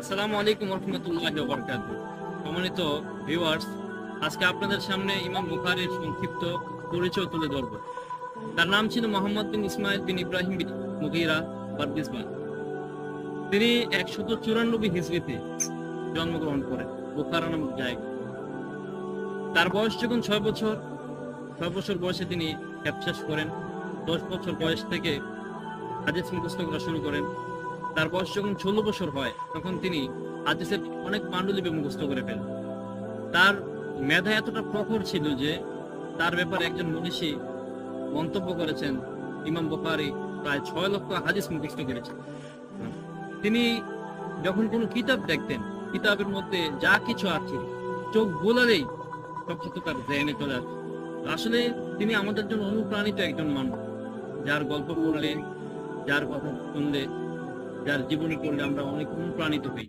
আসসালামু আলাইকুম রহমতুল্লাহি ওয়া বারাকাতুহু। সম্মানিত ভিউয়ার্স, আজকে আপনাদের সামনে ইমাম বুখারীর সংক্ষিপ্ত পরিচয় তুলে ধরব। তার নাম ছিল মোহাম্মদ বিন ইসমাইল বিন ইব্রাহিম বিন মুগীরা বারদিসবান। তিনি 194 হিজরিতে জন্মগ্রহণ করেন বুখারা নামক জায়গায়। তার বয়স যখন 6 বছর বয়সে তিনি হেফজ শেষ করেন। 10 বছর বয়স থেকে হাদিস মুখস্থ করা শুরু করেন। তার বয়স যখন 16 বছর হয় তখন তিনি হাদিসের অনেক পাণ্ডুলিপি মুখস্থ করে ফেলেন। তার মেধা এতটা প্রখর ছিল যে তার ব্যাপারে একজন মনীষী মন্তব্য করেছেন, ইমাম বুখারী প্রায় 6 লক্ষ হাদিস মুখস্থ করেছেন। তিনি যখন কোনো কিতাব দেখতেন, কিতাবের মধ্যে যা কিছু আছে চোখ বোলালেই সবকিছু তার জেনে চলে আসে। আসলে তিনি আমাদের জন্য অনুপ্রাণিত একজন মানুষ, যার গল্প পড়লে, যার কথা শুনলে, যার জীবনী পড়লে আমরা অনেক অনুপ্রাণিত হই।